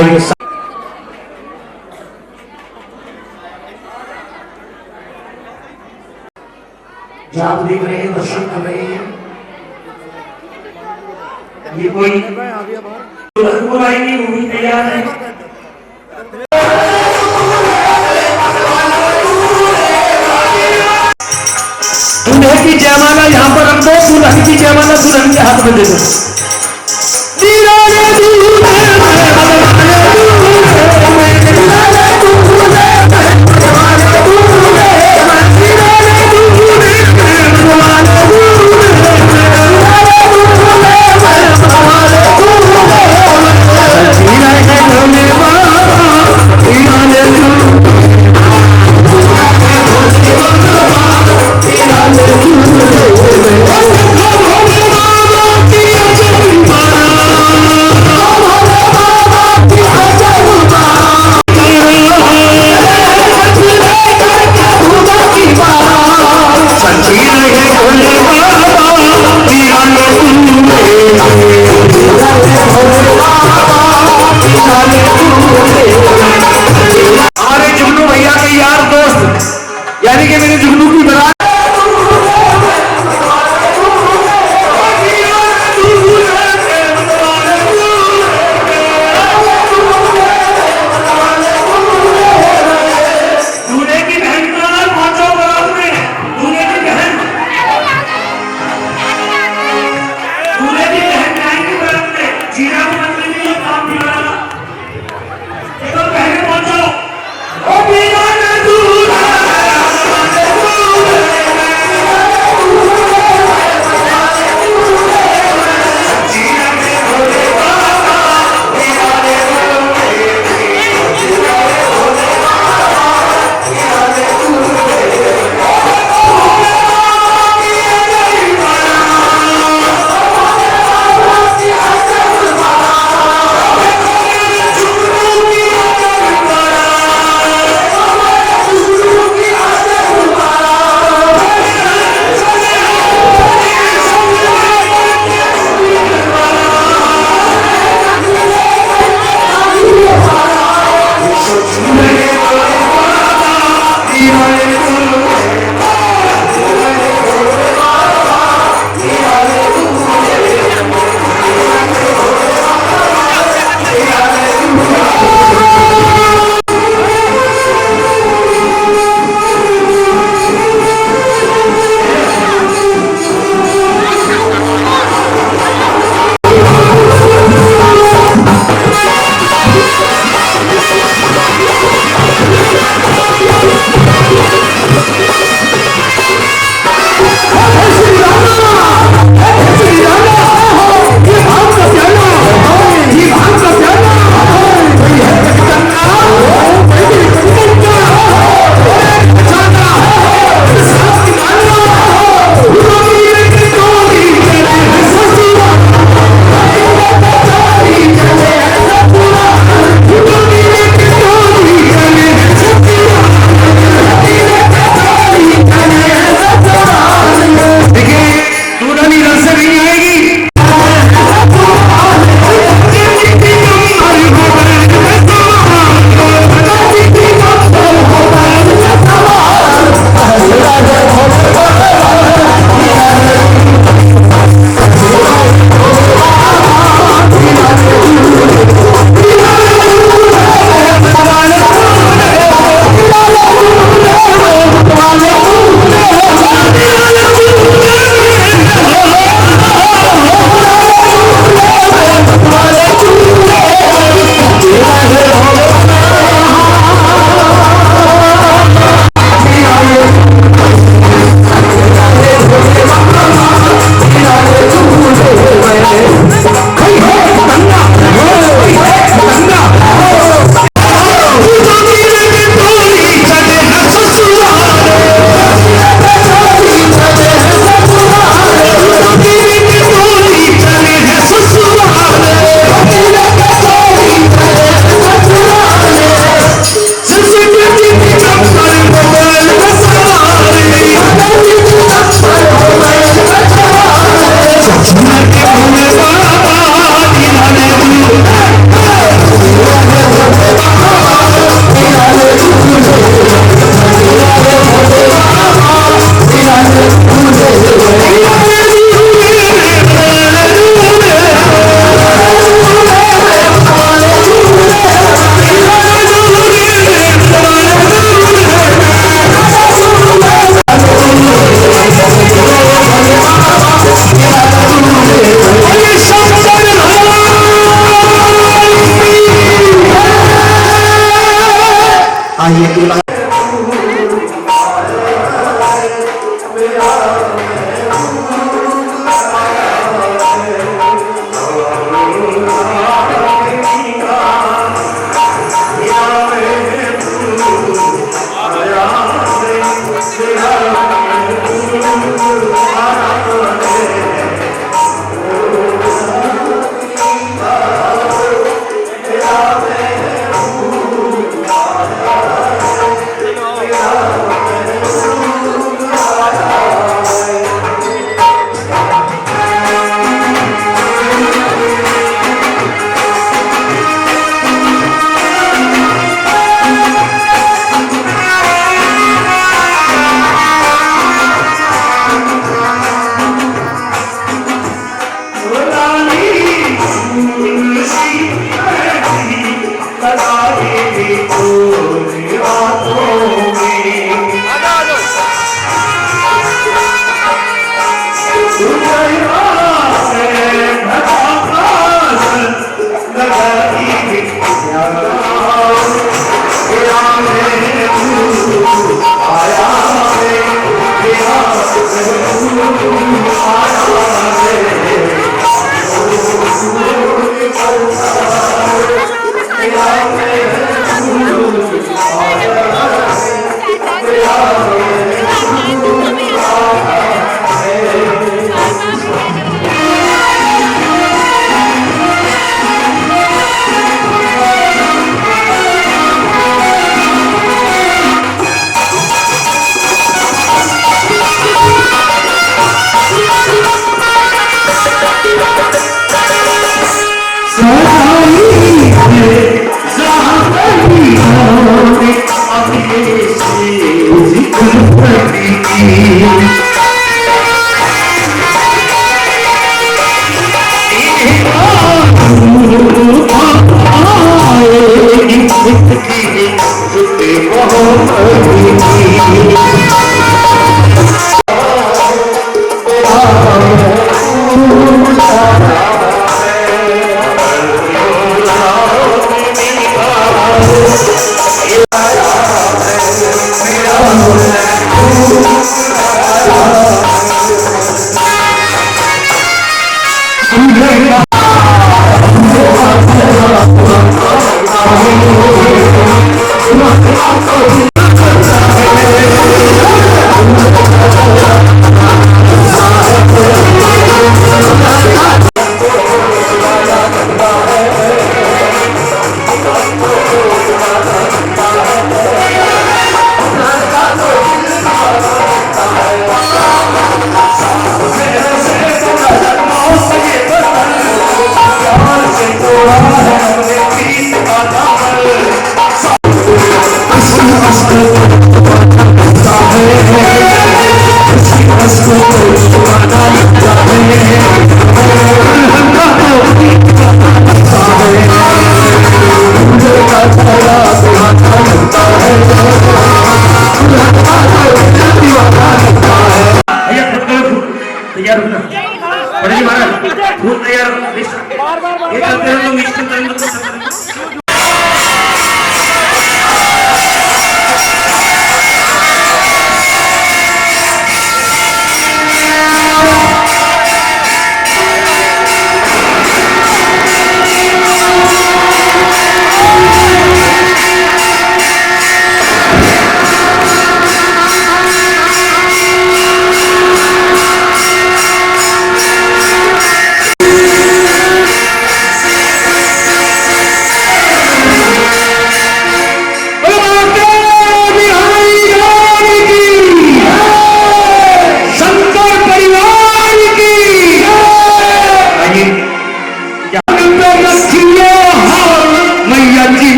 आइए जो आप देख रहे हैं, दर्शन कर रहे हैं, ये कोई बुलाएंगे वो भी तैयार है। दूल्हे की जयमाला यहाँ पर रख दो, दुल्हन की जयमाला दुल्हन के हाथ में दे दो।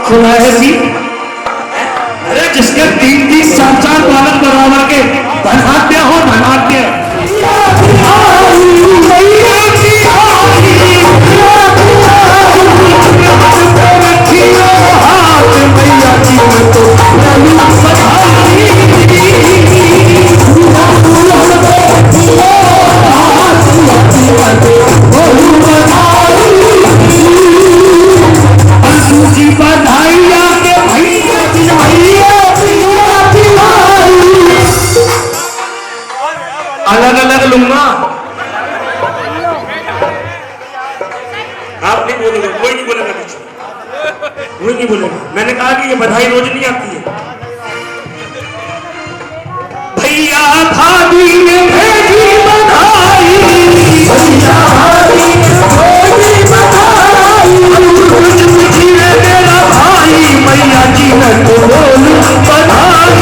सुना है जी, अरे जिसके 3-3 4-4 बालक बराबर के धनाढ्य हो धनाढ्य अलग अलग लूंगा। आप नहीं बोलोगे, कोई नहीं बोलेगा, कोई नहीं बोलेगा। मैंने कहा कि ये बधाई रोज नहीं आती है। भैया भाभी ने भेजी बधाई, भैया भाभी ने भेजी बधाई, कुछ पूछी मेरा भाई, मैया जी ने तो बोलूं बधाई।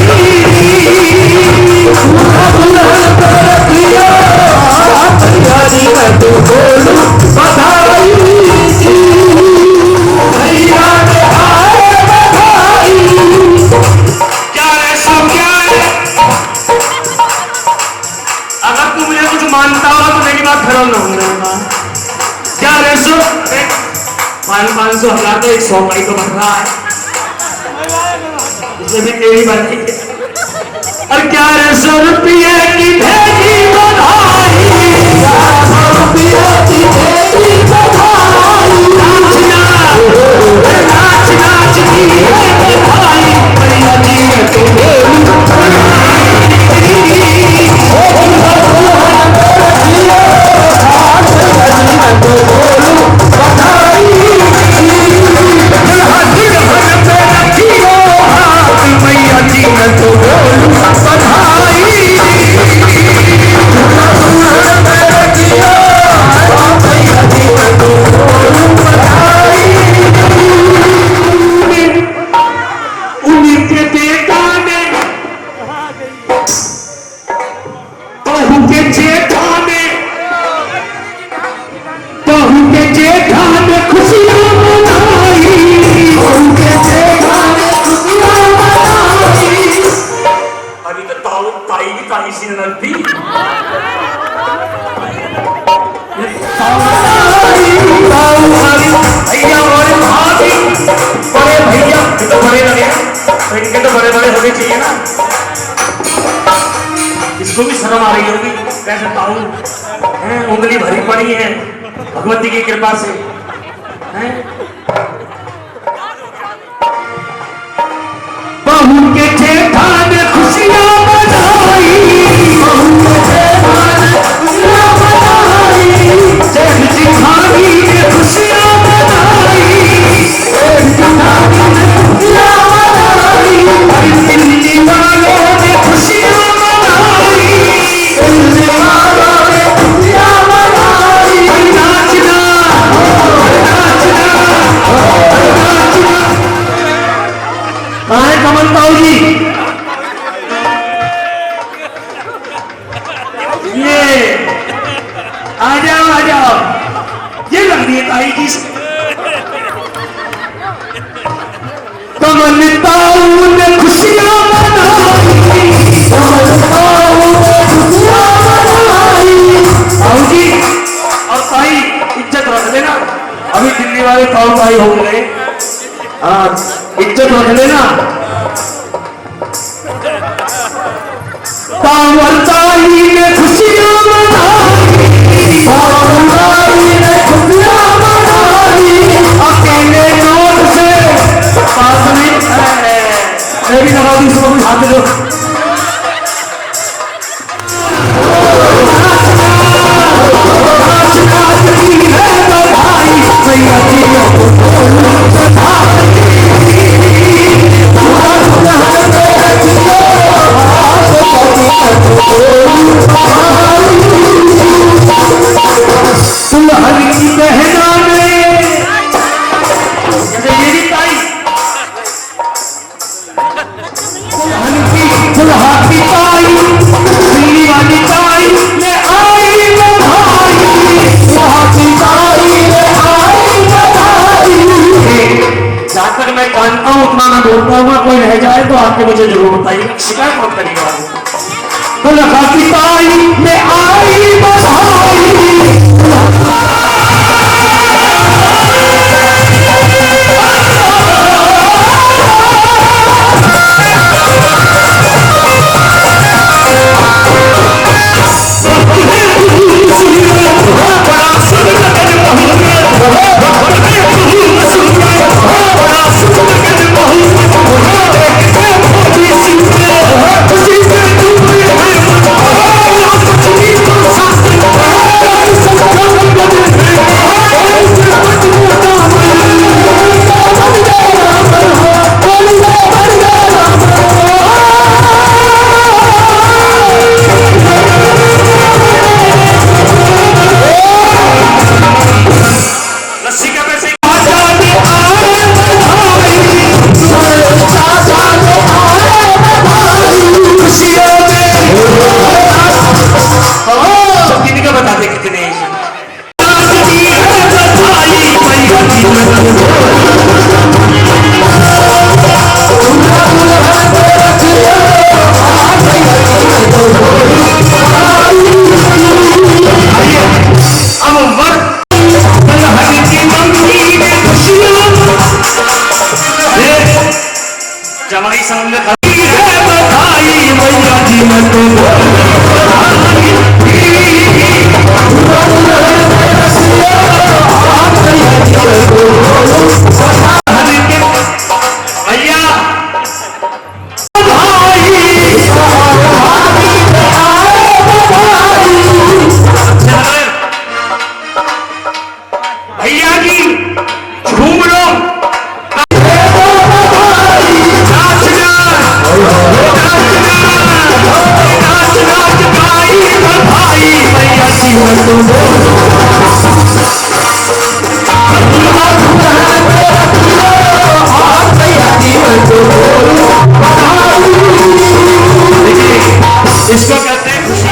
तो बोलूं बधाई, भैया ने आए बधाई। क्या है सब क्या है? अगर तू मुझे कुछ मानता हो तो मेरी बात खराब ना होने। क्या रे सो 500-1000 तो 100 का ही तो बन रहा है, इसमें भी तेरी बात है। और क्या रे 100 रुपये की भेजी बधाई, 100 रुपये की भेजी बधाई। नाच नाच की भाई, भैया जी ने तो जेठा ने बहू के जेठा ने खुशियां मनाई, बहू के जेठा ने खुशियां मनाई। अभी तो ताऊ ताई की ताई सी लगती भैया और भाभी बड़े भैया तो बड़े लगे, इनके तो बड़े बड़े होने चाहिए ना। इसको भी शर्म आ रही होगी, कैसे ताऊ उंगली भरी पड़ी है भगवती की कृपा से हैं। बहू के जेठा ने खुशियां मनाई, बहू के जेठा ने खुशियां मनाई, जेठ जिठानी ने खुशियां मनाई, जेठ जिठानी ने खुशियां मनाई, दिल्ली वालों ने खुशियां मनाई, दिल्ली वालों ने खुशियां मनाई। नाचना नाचना नाचना। कहाँ है कमल ताऊ जी? ये आ जाओ आ जाओ, ये लग रही है ताई जी। कमल ताऊ ने खुशियां मनाई, कमल ताऊ ने खुशियां मनाई। ताऊ जी और ताई इज्जत रख लेना, अभी दिल्ली वाले ताऊ ताई हो गए, हाँ इज्जत रख लेना। कांवर ताई ने खुशियां मनाई, कांवर ताई ने खुशियां मनाई। अकेले नोट से बात नहीं है, मेरी लगा दी इसको हाथ दो। दुल्हन की बहना ने जैसे मेरी ताई, दुल्हन की दुल्हा की ताई, दिल्ली वाली ताई ले आई बधाई, दुल्हा की ताई ले आई बधाई। जहाँ तक मैं जानता हूँ उतना मैं बोलता हूँ, कोई रह जाए तो आपको मुझे जरूर बताइए, शिकायत मत करिएगा। दुल्हा की ताई ले आई बधाई, जमाई सामने खड़ी है बधाई, मैया जी मैं तो भैया जी घूम लो, इसको कहते हैं खुशी।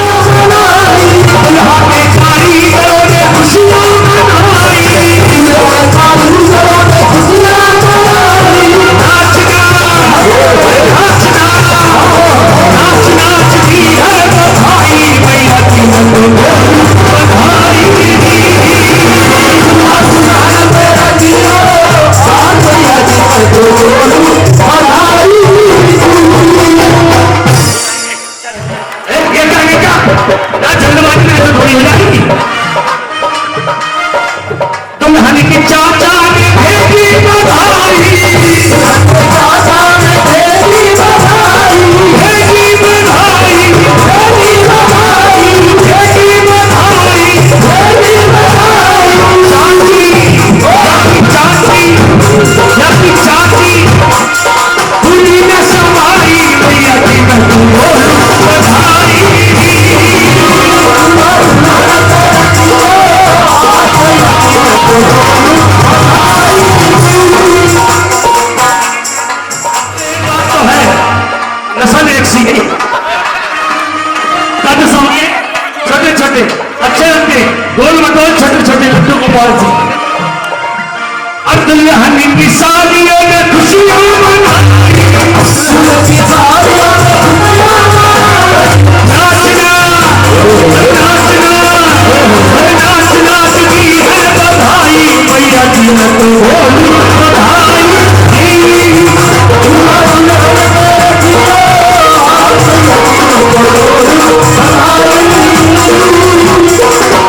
ना जल्दबाजी में ऐसा थोड़ी हो जाएगी। दुल्हन के चाचा ने भेजी बधाई, चाचा ने भेजी बधाई, भेजी बधाई, भेजी बधाई, भेजी बधाई, भेजी बधाई। चाची चाची चाची दुनी में समाई भैया जी मैं तुमको बधाई। नस्ल एक सी है, कद सौगे छोटे छोटे अच्छे लगते, गोल मटोल छोटे छोटे लड्डू गोपाल जी। अब दुल्हन की शादियों में खुशियां मनाई, नाचना नाचना नाच नाच की है बधाई भैया जी मैं तो बोलूं बधाई।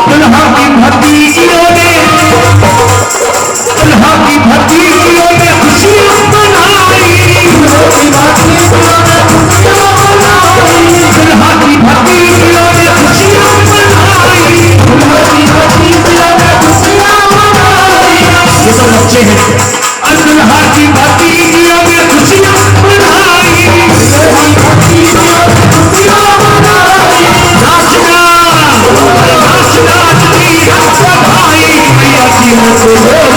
दुल्हा की भतीजियों ने खुशियां मनाई, दुल्हा की भतीजियों ने खुशियां मनाई, ये सब बच्चे हैं। दुल्हा की भतीजियों ने खुशियां मनाई, नाचना नाच नाच की बधाई भैया जी मैं तो बोलूं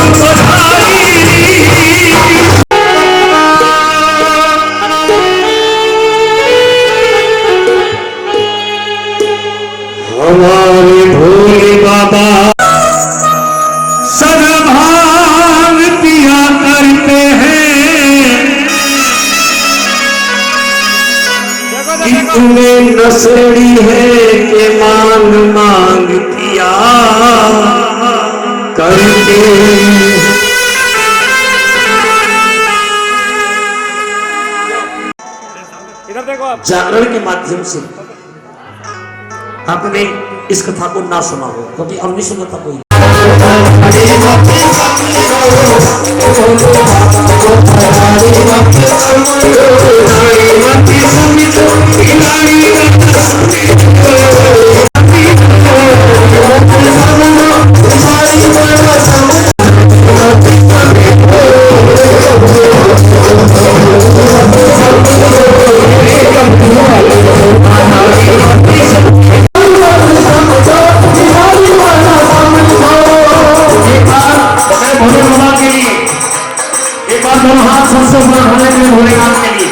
बधाई। हमारे भोले बाबा सद्भाव पिया करते हैं कि तुम्हें नसड़ी है के मांग मांग पिया करते हैं। इधर देखो आप। जागरण के माध्यम से आपने इस कथा को ना सुना हो, क्योंकि अब नहीं सुना था कोई। सबसे ऊपर होने के लिए भोलेनाथ के लिए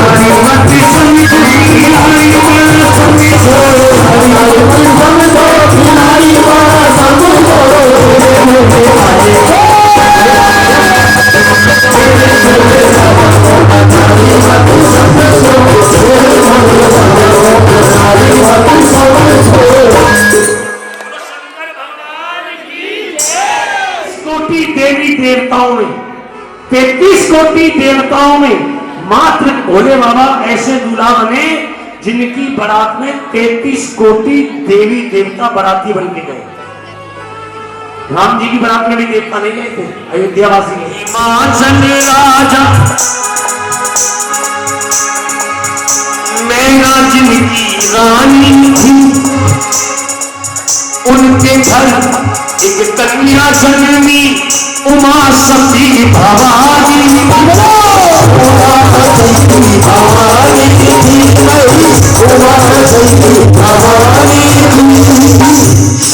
जो विवाह देवी देवताओं में 33 कोटि देवताओं में मात्र भोले बाबा ऐसे दूल्हा बने जिनकी बारात में 33 कोटि देवी देवता बाराती बन के गए। राम जी की बारात में भी देवता नहीं गए थे, अयोध्यावासी हिमाचल राजा मेरा जिनकी रानी थी, उनके घर एक कन्या जन्मी उमा सती भवानी।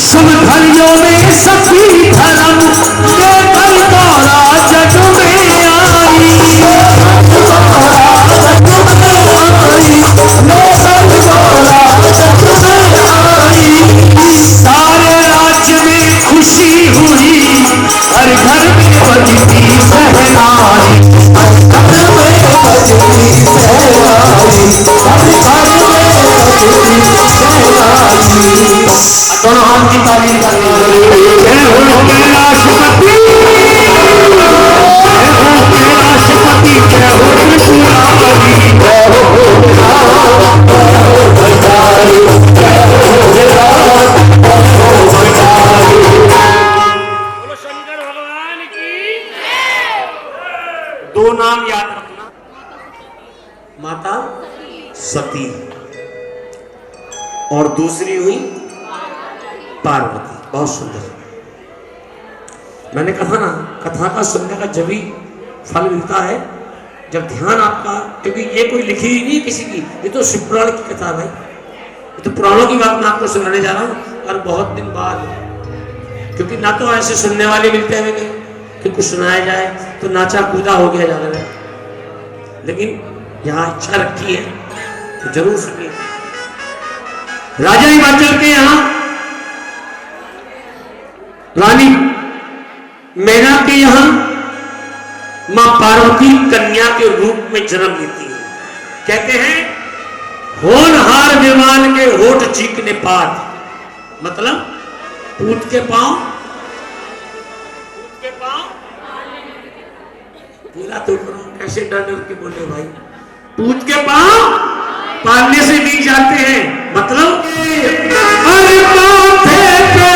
सब घरियों में सती धर्म के बल द्वारा जग में आई, सारे राज्य में खुशी हुई कैलाशपति, कैलाशपति, जय हो त्रिपुरारी, जय हो बोलो शंकर भगवान की। दो नाम याद रखना, माता सती और दूसरी हुई पार्वती। बहुत सुंदर। मैंने कहा ना, कथा का सुनने का जब ही फल मिलता है जब ध्यान आपका, क्योंकि ये कोई लिखी ही नहीं किसी की, ये तो शिव पुराण की कथा है भाई, ये तो पुराणों की बात मैं आपको सुनाने जा रहा हूँ। और बहुत दिन बाद, क्योंकि ना तो ऐसे सुनने वाले मिलते हैं कहीं कि कुछ सुनाया जाए तो नाचा कूदा हो गया जाने में, लेकिन यहाँ इच्छा रखी है तो जरूर सुनिए। राजा हिमाचल के यहाँ रानी मैना के यहाँ मां पार्वती कन्या के रूप में जन्म लेती है। कहते हैं होनहार विमान के होठ चीकने पात, मतलब पूत के पांव, पूरा तो कैसे डर डर के बोले भाई, पूत के पांव पालने से नहीं जाते हैं, मतलब अरे माथे पे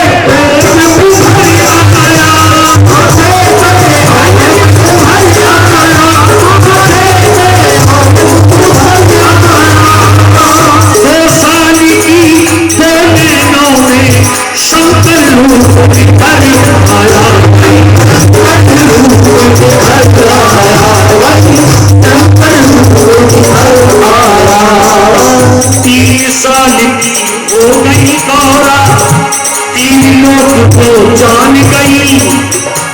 जान गई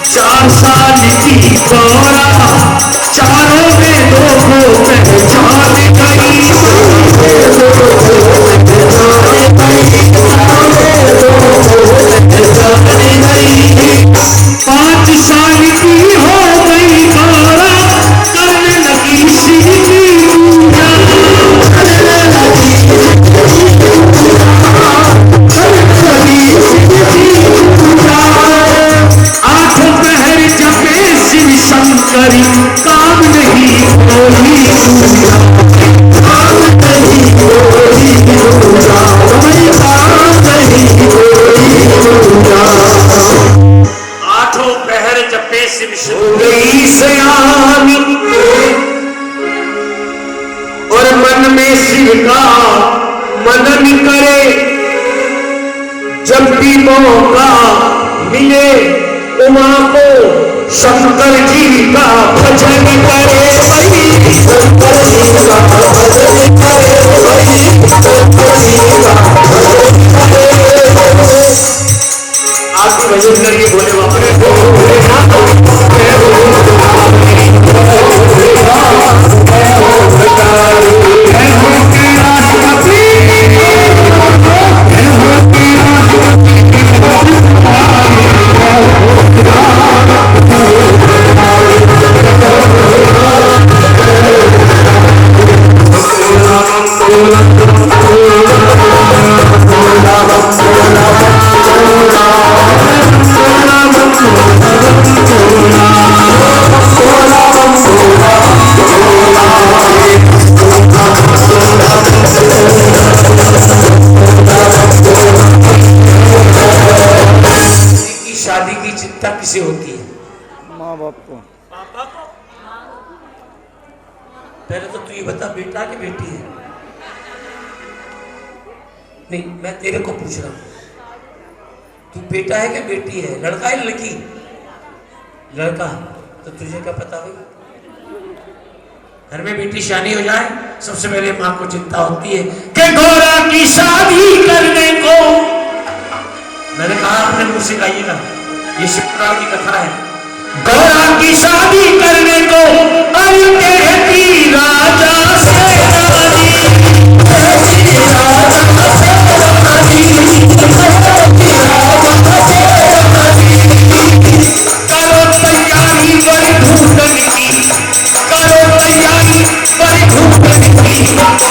4 साल की गौरा, चारों वेदों को पहचान गई। 5 साल की हो गई गौरा, करने लगी शिव की पूजा। आठों पहर जपे शिव शंकरी, काम नहीं कोई पूजा, काम नहीं कोई पूजा, काम नहीं कोई पूजा। आठों पहर जपे शिव शंकरी सयानी, और मन में शिव का मनन करे, जब भी मौका मिले उमा को शंकर जी का भजन करे। शंकर जी का भजन करे, शंकर जी का भजन करे। आप भी भजन करिए भोले बाबा के। शादी की चिंता किसे होती है? माँ बाप को। पापा को। पहले तो तू ये बता, बेटा की बेटी है? नहीं, मैं तेरे को पूछ रहा हूं, तू बेटा है कि बेटी है? लड़का है लड़की? लड़का। तो तुझे क्या पता भाई? घर में बेटी शादी हो जाए, सबसे पहले माँ को चिंता होती है कि गौरा की शादी करने को। मैंने कहा अपने मुंह से गाइएगा, ये शिव पुराण की कथा है। गौरा की शादी करने को अरे कहती राजा से रानी, कहती राजा से रानी, कहती राजा से रानी। करो तैयारी बड़ी घूटन की, करो तैयारी बड़ी घूटन की,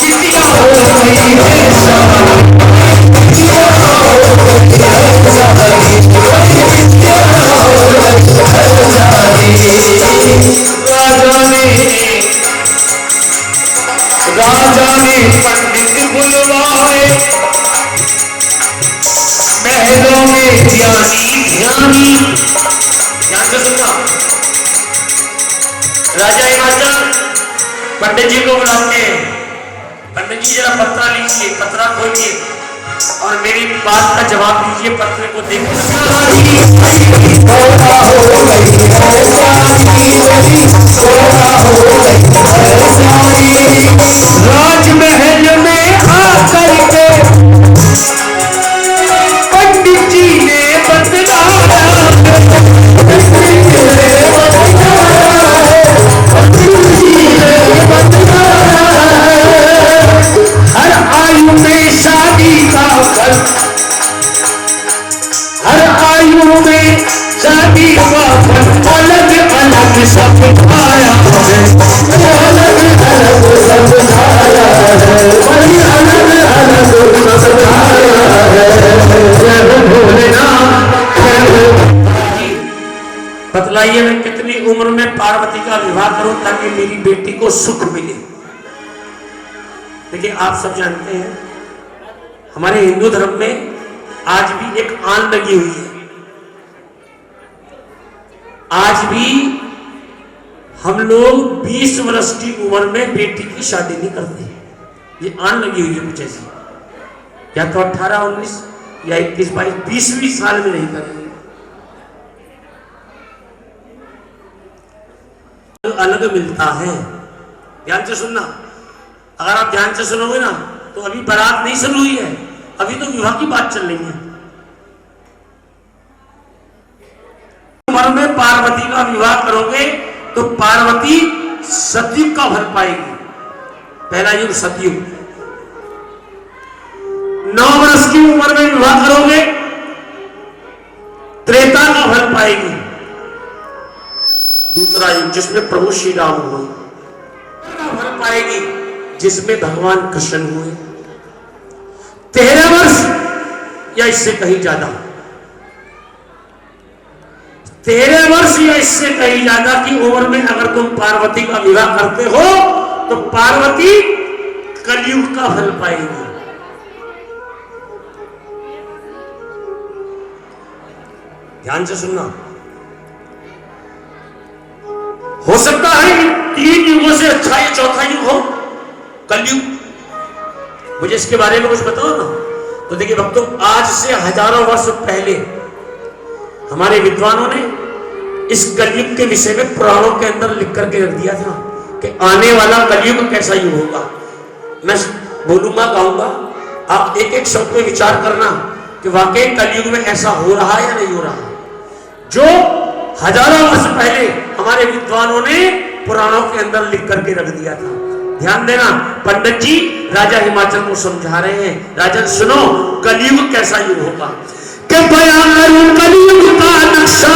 चितिया हो गई है शादी, चितिया हो गई है शादी। पंडित जी को बुलाते हैं। पंडित जी जरा पत्रा लीजिए, पत्रा खोलिए और मेरी बात का जवाब दीजिए। पत्र को राजमहल में आकर के पंडित जी ने बतलाया, हर आयु में शादी का फल, हर आयु में शादी का फल अलग अलग सब आया है, अलग अलग सब आया है, वही अलग अलग सब आया है। जय भोलेनाथ। बतलाइए मैं कितनी उम्र में पार्वती का विवाह करूं ताकि मेरी बेटी को सुख मिले। देखिए आप सब जानते हैं हमारे हिंदू धर्म में आज भी एक आन लगी हुई है। आज भी हम लोग 20 वर्ष की उम्र में बेटी की शादी नहीं करते। ये आन लगी हुई है कुछ ऐसी, या तो 18, 19 या 21, 22, 20वीं साल में नहीं करेंगे। अलग मिलता है, ध्यान से सुनना। अगर आप ध्यान से सुनोगे ना तो अभी बारात नहीं शुरू हुई है, अभी तो विवाह की बात चल रही है। उम्र में पार्वती का विवाह करोगे तो पार्वती सतयुग का फल पाएगी। पहला युग सतयुग। 9 वर्ष की उम्र में विवाह करोगे त्रेता का फल पाएगी। दूसरा युग जिसमें प्रभु श्री राम हुए फल पाएगी, जिसमें भगवान कृष्ण हुए। 13 वर्ष या इससे कहीं ज्यादा, 13 वर्ष या इससे कहीं ज्यादा की उम्र में अगर तुम पार्वती का विवाह करते हो तो पार्वती कलयुग का फल पाएगी। ध्यान से सुनना। हो सकता है 3 युगों से अच्छा ये चौथा युग हो, कलयुग। मुझे इसके बारे में कुछ बताओ ना। तो देखिए भक्तों, आज से हजारों वर्ष पहले हमारे विद्वानों ने इस कलयुग के विषय में पुराणों के अंदर लिख करके रख दिया था कि आने वाला कलयुग कैसा युग होगा। मैं बोलूंगा, गाऊंगा, आप एक एक शब्द पे विचार करना कि वाकई कलयुग में ऐसा हो रहा है या नहीं हो रहा। जो हजारों वर्ष पहले हमारे विद्वानों ने पुराणों के अंदर लिख करके रख दिया था। ध्यान देना, पंडित जी राजा हिमाचल को समझा रहे हैं। राजन सुनो, कलयुग कैसा युग होगा। कि बयान करूं कलयुग का नक्शा,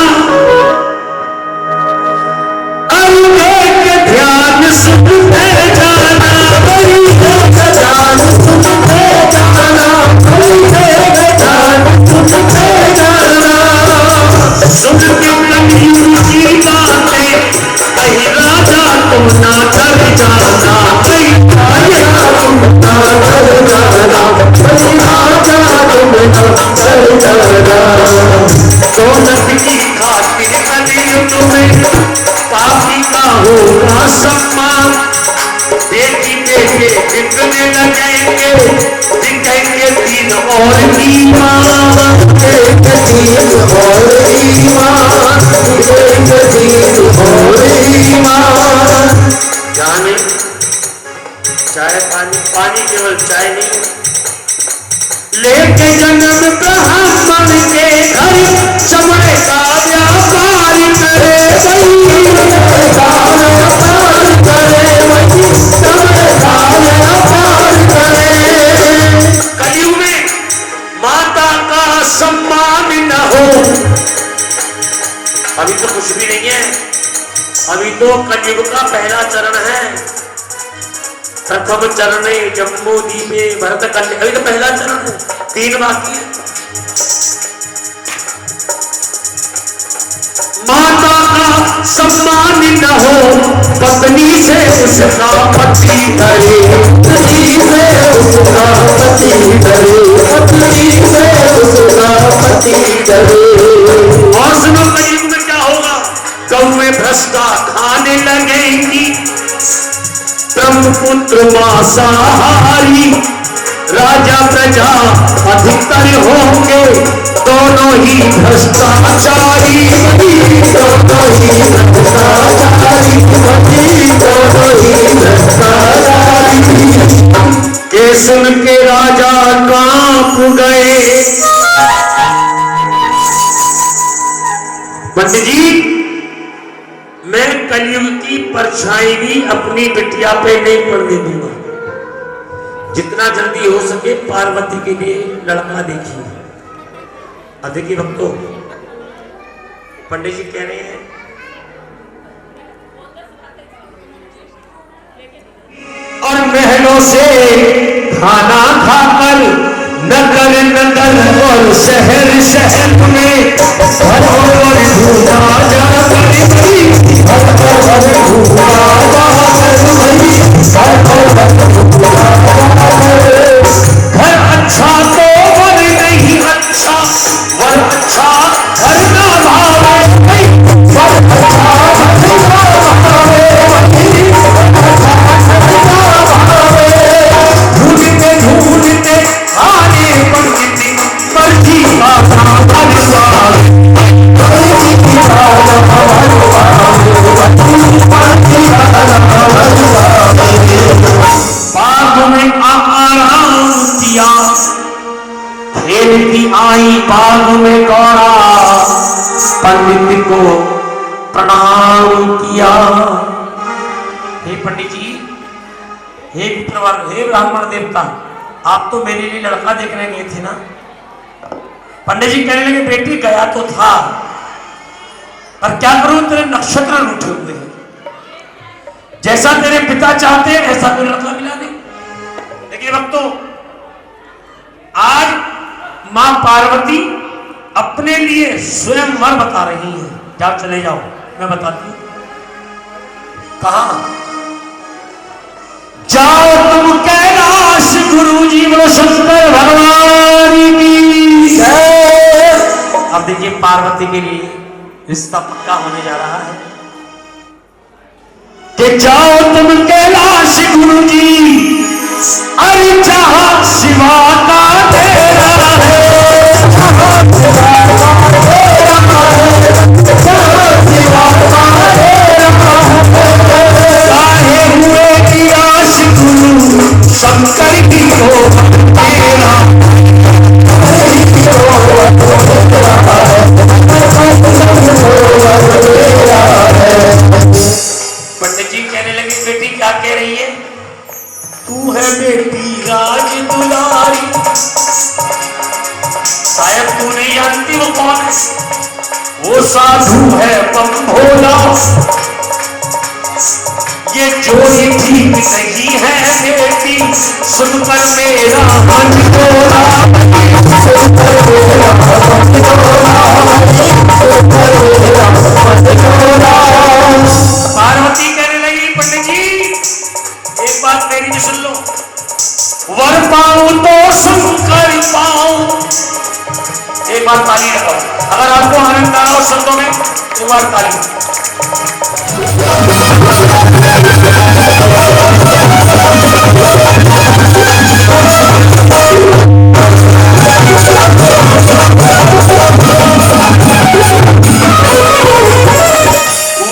के ध्यान सुनते जाना, ध्यान सुनते जाना, सुनते जाना, सुनते कलयुग की बातें, कहीं राजा तुम ना कर जाना, कहीं राजा तुम ना कर जाना, कहीं राजा तुम ना कर जाना। दौलत की खातिर कलयुग में पापी का होगा सम्मान, बेटी बेटे बिकने लगेंगे, दिखेंगे दिन और ईमान, दिखेंगे दिन और ईमान, दिखेंगे दिन और ईमान। जाने चाय पानी, पानी केवल चाय नहीं, लेके जन्म ब्राह्मण के घर चमड़े का व्यापार करे वही, चमड़े का व्यापार करे वही, चमड़े का व्यापार करे। कलयुग में माता का सम्मान न हो, अभी तो कुछ भी नहीं है, अभी तो कलयुग का पहला चरण है। प्रथम चरण जम्मू दीपे भरत कन्या, अभी तो पहला चरण है, 3 बाकी है। माता का सम्मान न हो, पत्नी से उसका पति करे, पत्नी से उसका पति करे, पत्नी से उसका पति करे। और सुनो कलयुग में क्या होगा। गौएं भ्रष्टा खाने लगेंगी, पुत्र मांसाहारी, राजा प्रजा अधिकतर होंगे दोनों ही भ्रष्टाचारी, दोनों ही भ्रष्टाचारी, दोनों ही भ्रष्टाचारी। ये सुन के राजा कांप गए। पंडित जी, मैं कलयुग की परछाई भी अपनी बिटिया पे नहीं पड़ने दूंगा। जितना जल्दी हो सके पार्वती के लिए लड़का देखिए। अब देखिए भक्तों, पंडित जी कह रहे हैं और महलों से खाना खाकर नगर नगर और शहर शहर में हर और ढूंढा जाकर, घर अच्छा तो वर नहीं अच्छा, वर अच्छा घर ना भावे, वर अच्छा घर ना भावे, ढूंढते ढूंढते आने पंडित मर्जी का बाग में आराम किया, खेलती आई बाग में गौरा, पंडित को प्रणाम किया। हे पंडित जी, हे पुत्रवर, हे ब्राह्मण देवता, आप तो मेरे लिए लड़का देखने गए थे ना। पंडित जी कहने लगे बेटी गया तो था, पर क्या करूं, तेरे नक्षत्र रूठे हुए हैं। जैसा तेरे पिता चाहते हैं ऐसा कोई लड़का मिला नहीं। देखिए भक्तों, आज मां पार्वती अपने लिए स्वयं वर बता रही है। जाओ, चले जाओ, मैं बताती हूं कहां। जाओ तुम कैलाश, गुरु जी बोलो शंकर भगवान की जय। अब देखिए पार्वती के लिए रिश्ता पक्का होने जा रहा है कि जाओ तुम कैलाश गुरु जी, अरे जहां शिवा का तेरा है, जहां शिवा का तेरा है, जहां शिवा का तेरा है, चाहे हुए की आश गुरु शंकर की हो तेरा, पंडित जी कहने लगे बेटी क्या कह रही है, तू है बेटी राज दुलारी, शायद तू नहीं जानती वो कौन है, वो साधु है बम भोला, ये जोड़ी ठीक नहीं है बेटी, सुनकर मेरा मन डोला, सुनकर मेरा मन डोला। पार्वती कहने लगी पंडित जी एक बात मेरी भी सुन लो, वर पाऊं तो शंकर पाऊं। एक बार ताली लगाओ, अगर आपको आनंद आ रहा हो शब्दों में एक बार ताली।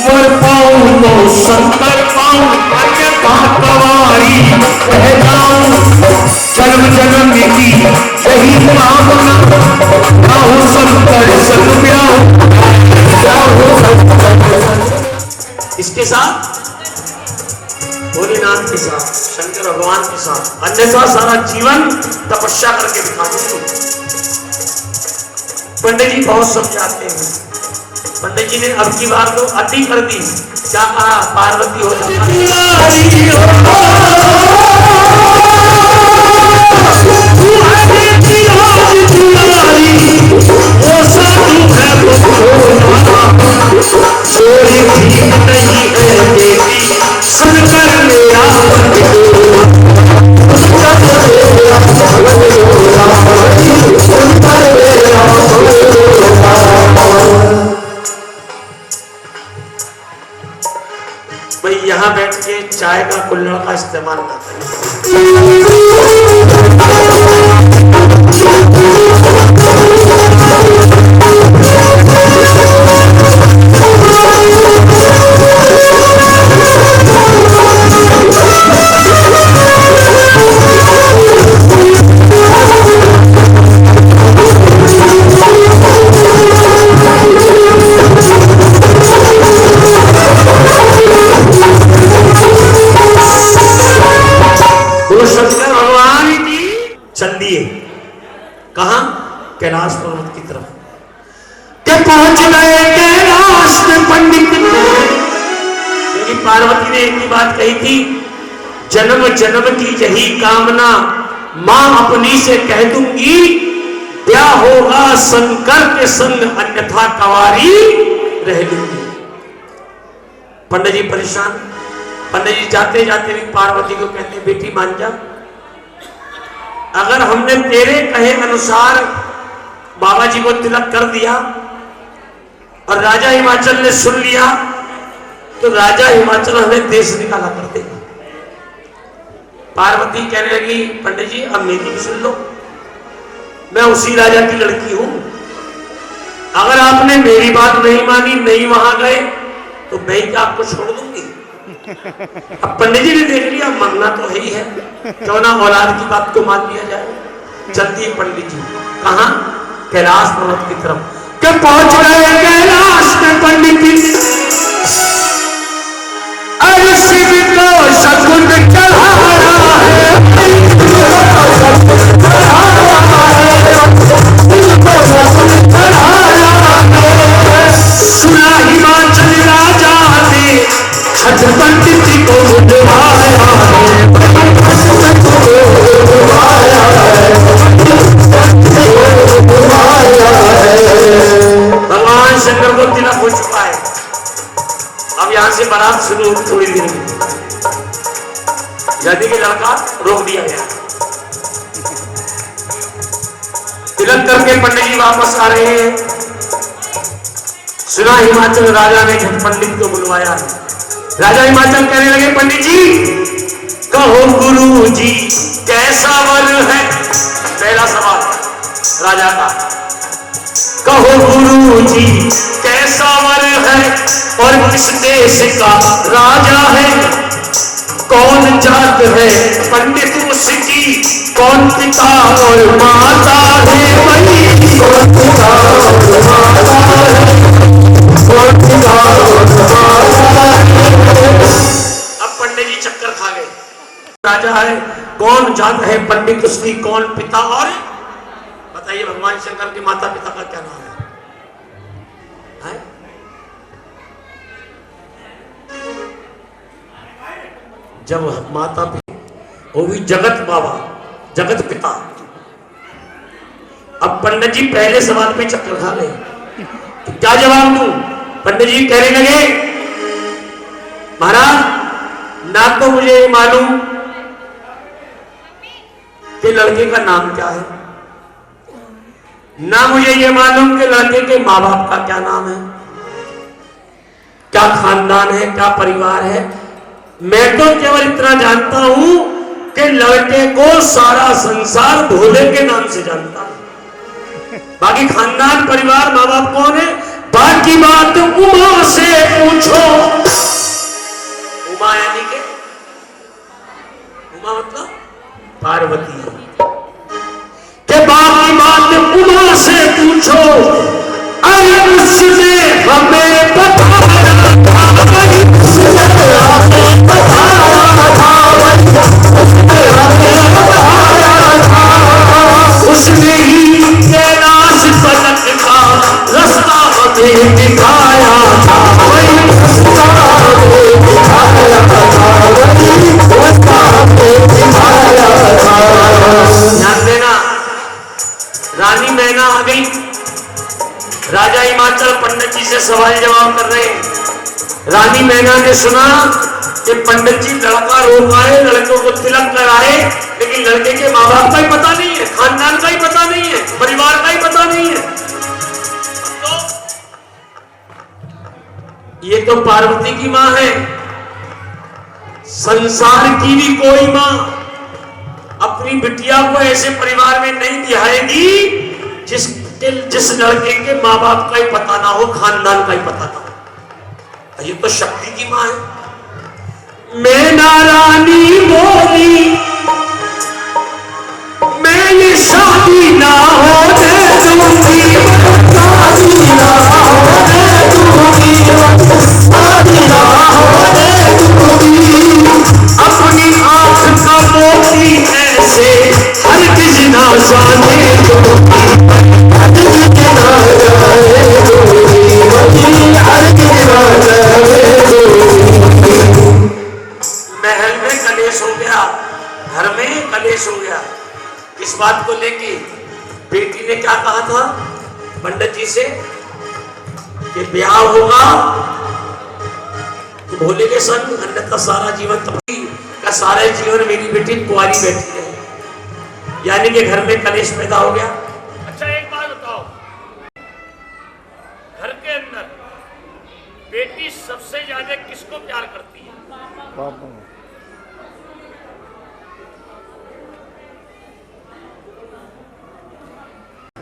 वर पाऊं तो शंकर पाऊं, कवारी कह जाऊं, जन्म जन्म की यही कामना, गाऊं शंकर संग ब्याऊं। इसके साथ भोलेनाथ के साथ, शंकर भगवान के साथ, अन्यथा सारा जीवन तपस्या करके बिता दूंगी। पंडित जी बहुत समझाते हैं, पंडित जी ने अब की बार तो अति कर दी। क्या कहा, पार्वती हो चाय का कुल्हड़ का इस्तेमाल ना करें। चल दिए कहा कैलाश पर्वत की तरफ के पहुंच गए कैलाश में पंडित। क्योंकि पार्वती ने एक ही बात कही थी, जन्म जन्म की यही कामना मां अपनी से कह दूंगी, ब्याह होगा शंकर के संग अन्यथा कवारी रह लूंगी। पंडित जी परेशान। पंडित जी जाते जाते भी पार्वती को कहते, बेटी मान जा, अगर हमने तेरे कहे अनुसार बाबा जी को तिलक कर दिया और राजा हिमाचल ने सुन लिया तो राजा हिमाचल हमें देश निकाला कर देगा। पार्वती कहने लगी, पंडित जी अब मेरी भी सुन लो, मैं उसी राजा की लड़की हूं, अगर आपने मेरी बात नहीं मानी, नहीं वहां गए तो मैं क्या आपको छोड़ दूंगी। अब पंडित जी ने देख लिया मरना तो है ही है, क्यों ना औलाद की बात को मान लिया जाए। चलती है पंडित जी कहां कैलाश पर्वत की तरफ के पहुंच गए कैलाश में पंडित जी। अरे शिव को शकुन चढ़ाया है, सुना हिमाचल राजा ने छठ पंडित जी को बुलवाया भगवान शंकर को तिलक हो चुका है। अब यहां से बारात शुरू होगी थोड़ी देर में। यदि के लड़का रोक दिया गया, तिलक करके पंडित जी वापस आ रहे हैं। सुना हिमाचल राजा ने छठ पंडित को बुलवाया है। राजा हिमाचल कहने लगे, पंडित जी कहो गुरु जी कैसा वर है। पहला सवाल राजा का, कहो गुरु जी कैसा वर है और किस देश का राजा है, कौन जात है पंडित उसकी, कौन पिता और माता है, वही कौन पिता और माता है, कौन पिता और माता है। अब पंडित जी चक्कर खा गए। राजा है, कौन जात है पंडित उसकी, कौन पिता और, बताइए भगवान शंकर के माता पिता का क्या नाम है? जब माता पिता, वो भी जगत बाबा, जगत पिता। अब पंडित जी पहले सवाल पे चक्कर खा गए, तो क्या जवाब दूं? पंडित जी कहने लगे, महाराज ना तो मुझे मालूम कि लड़के का नाम क्या है, ना मुझे ये मालूम कि लड़के के माँ बाप का क्या नाम है, क्या खानदान है, क्या परिवार है। मैं तो केवल इतना जानता हूं कि लड़के को सारा संसार भोले के नाम से जानता है, बाकी खानदान परिवार माँ बाप कौन है, बाकी बात उमा से पूछो। उमा यानी के, उमा मतलब पार्वती, के बाकी बात उमा से पूछो। अरे उसने हमें बताया था, उसने ही कैलाश पलट का रास्ता हमें दिखाया था, वही रास्ता हमें दिखाया था, वही रास्ता हमें दिखाया था। ध्यान देना, रानी मैना आ गई। राजा हिमाचल पंडित जी से सवाल जवाब कर रहे हैं। रानी मैना ने सुना कि पंडित जी लड़का रोक आए, लड़कों को तिलक कराए, लेकिन लड़के के माँ बाप का ही पता नहीं है, खानदान का ही पता नहीं है, परिवार का ही पता नहीं है। तो ये तो पार्वती की माँ है, संसार की भी कोई मां अपनी बिटिया को ऐसे परिवार में नहीं बिहाएगी जिस लड़के के माँ बाप का ही पता ना हो, खानदान का ही पता ना हो। ये तो शक्ति की मां है। मैं नारानी बोली मैं ये शादी ना होने दूंगी, शादी ना होने दूंगी, शादी ना होने दूंगी। अपनी आंख का मोती ऐसे हरगिज ना जाने दूंगी, हरगिज ना जाने दूंगी, हरगिज ना जाने दूंगी। महल में कलेश हो गया, घर में कलेश हो गया। इस बात को लेके बेटी ने क्या कहा था पंडित जी से कि ब्याह होगा तो भोले के संग, अन्यथा सारा जीवन तपती का सारा जीवन मेरी बेटी कुंवारी बैठी है। यानी कि घर में कलेश पैदा हो गया। अच्छा एक बात बताओ, घर के अंदर बेटी सबसे ज्यादा किसको प्यार करती है?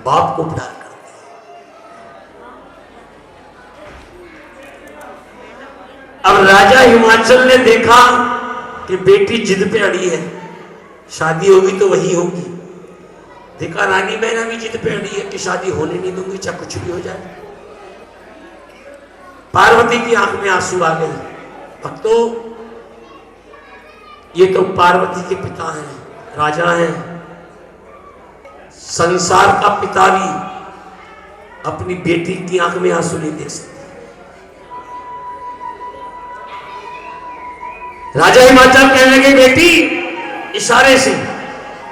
बाप को प्यार करते हैं। अब राजा हिमाचल ने देखा कि बेटी जिद पे अड़ी है, शादी होगी तो वही होगी। देखा रानी मैना भी जिद पे अड़ी है कि शादी होने नहीं दूंगी, चाहे कुछ भी हो जाए। पार्वती की आंख में आंसू आ गए। भक्तों, ये तो पार्वती के पिता हैं, राजा हैं। संसार का पिता भी अपनी बेटी की आंख में आंसू नहीं देख सकता। राजा हिमाचल कहने लगे बेटी, इशारे से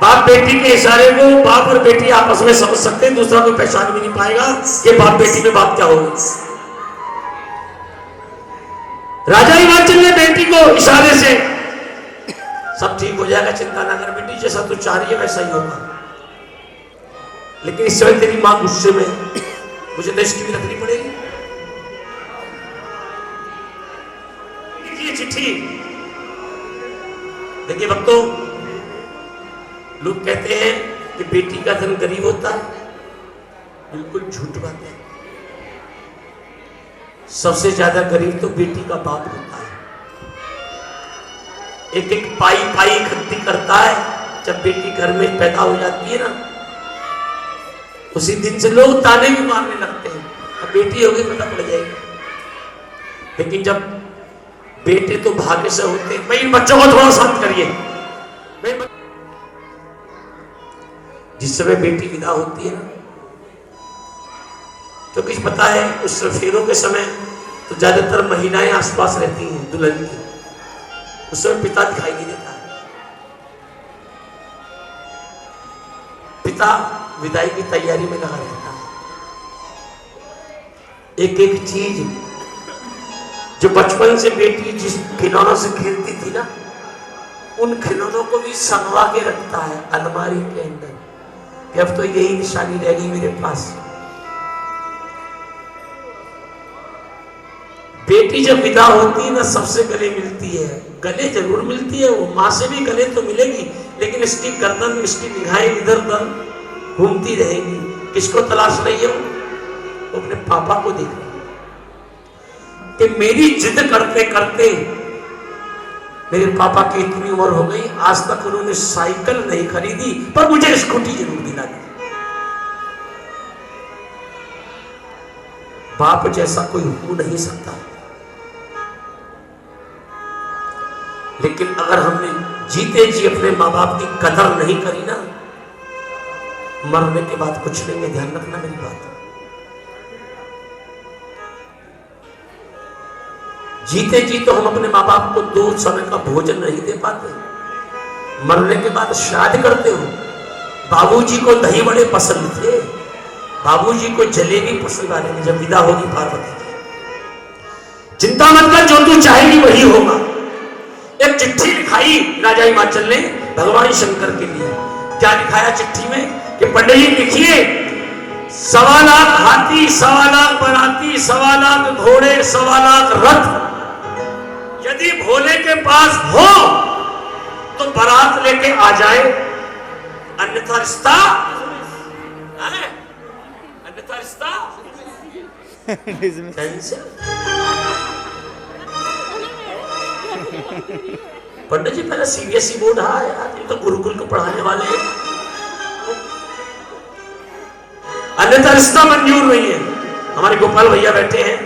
बाप बेटी के इशारे को बाप और बेटी आपस में समझ सकते हैं, दूसरा कोई पहचान भी नहीं पाएगा कि बाप बेटी में बात क्या होगी। राजा हिमाचल ने बेटी को इशारे से सब ठीक हो जाएगा, चिंता ना कर बेटी, जैसा तू चाह रही है वैसा ही होगा। लेकिन इस समय तेरी मां गुस्से में, मुझे तो इसकी भी रखनी पड़ेगी। ये चिट्ठी देखिए भक्तों, लोग कहते हैं कि बेटी का धन गरीब होता है, बिल्कुल झूठ बात है। सबसे ज्यादा गरीब तो बेटी का बाप होता है। एक एक पाई पाई इकट्ठी करता है। जब बेटी घर में पैदा हो जाती है ना, उसी दिन से लोग ताने भी मारने लगते हैं, अब बेटी होगी पता पड़ जाएगी। लेकिन जब बेटे तो भाग्य से होते हैं। भाई बच्चों को थोड़ा शांत करिए। जिस समय बेटी विदा होती है ना, तो कुछ पता है उस फेरों के समय तो ज्यादातर महिलाएं आसपास रहती हैं दुल्हन की। उस समय पिता दिखाई नहीं देता है। पिता विदाई की तैयारी में लगा रहता है। एक एक चीज जो बचपन से बेटी जिस खिलौनों से खेलती थी ना, उन खिलौनों को भी संगवा के रखता है अलमारी के अंदर कि अब तो यही निशानी रह गई मेरे पास। बेटी जब विदा होती है ना, सबसे गले मिलती है। गले जरूर मिलती है, वो माँ से भी गले तो मिलेगी, लेकिन इसकी गर्दन, इसकी निगाहें इधर उधर घूमती रहेगी। किसको तलाश रही है वो अपने पापा को देख रही है कि मेरी जिद करते करते मेरे पापा की इतनी उम्र हो गई, आज तक उन्होंने साइकिल नहीं खरीदी, पर मुझे स्कूटी जरूर दिला दी। बाप जैसा कोई हो नहीं सकता। लेकिन अगर हमने जीते जी अपने माँ बाप की कदर नहीं करी ना, मरने के बाद कुछ नहीं है। ध्यान रखना मेरी बात। जीते जी तो हम अपने माँ बाप को 2 समय का भोजन नहीं दे पाते, मरने के बाद श्राद्ध करते हो। बाबूजी को दही बड़े पसंद थे, बाबूजी को जलेबी पसंद आ रही जब विदा होगी पार्वती की। चिंता मत कर, जो तू चाहेगी वही होगा। एक चिट्ठी लिखाई राजा हिमाचल ने भगवान शंकर के लिए। क्या लिखाया चिट्ठी में कि पंडित जी लिखिए, 1.25 लाख हाथी, 1.25 लाख बराती, 1.25 लाख घोड़े, 1.25 लाख रथ यदि भोले के पास हो तो बारात लेके आ जाए, अन्यथा रिश्ता है? अन्यथा रिश्ता कैंसिल। पंडित जी पहले सीबीएसई बोर्ड है यार, ये तो गुरुकुल को पढ़ाने वाले हैं। अन्यथा रिश्ता मंजूर नहीं है। हमारे गोपाल भैया बैठे हैं,